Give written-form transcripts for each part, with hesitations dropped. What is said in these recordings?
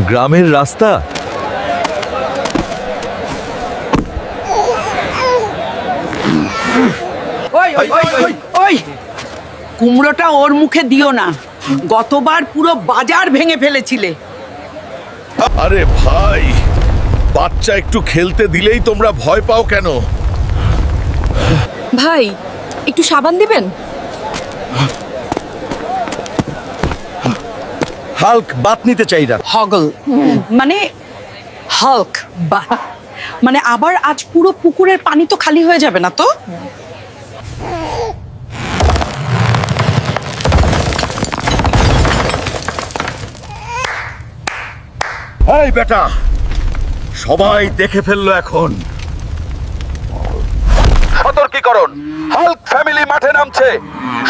গ্রামের রাস্তা। ওই ওই ওই ওই ওই কুমড়োটা ওর মুখে দিও না, গতবার পুরো বাজার ভেঙে ফেলেছিলে। আরে ভাই, বাচ্চা একটু খেলতে দিলেই তোমরা ভয় পাও কেন? ভাই একটু সাবান দিবেন? হাল্ক বাত নিতে চাই না। হগল মানে হাল্ক, মানে আবার আজ পুরো পুকুরের পানি তো খালি হয়ে যাবে না তো? এই বেটা, সবাই দেখে ফেললো এখন। সতর্কীকরণ, হাল্ক ফ্যামিলি মাঠে নামছে।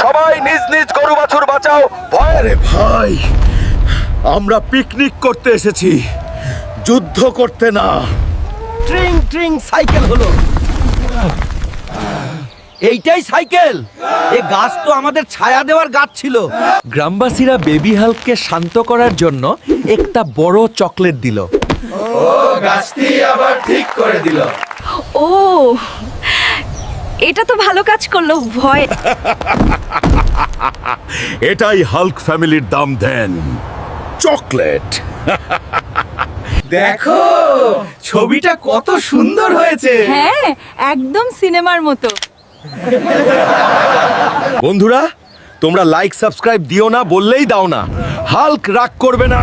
সবাই নিজ নিজ গরু বাছুর বাঁচাও। আরে ভাই, আমরা পিকনিক করতে এসেছি, যুদ্ধ করতে না। ট্রিং ট্রিং সাইকেল হলো। এইটাই সাইকেল? এই গাছ তো আমাদের ছায়া দেওয়ার গাছ ছিল। গ্রামবাসীরা বেবি হাল্ককে শান্ত করার জন্য একটা বড় চকলেট দিল। ও, এটা তো ভালো কাজ করলো। ভয় এটাই হাল্ক ফ্যামিলির দাম দেন, চকলেট। দেখো ছবিটা কত সুন্দর হয়েছে। হ্যাঁ, একদম সিনেমার মতো। বন্ধুরা, তোমরা লাইক সাবস্ক্রাইব দিও না বললেই দাও না, হাল্ক রাগ করবে না।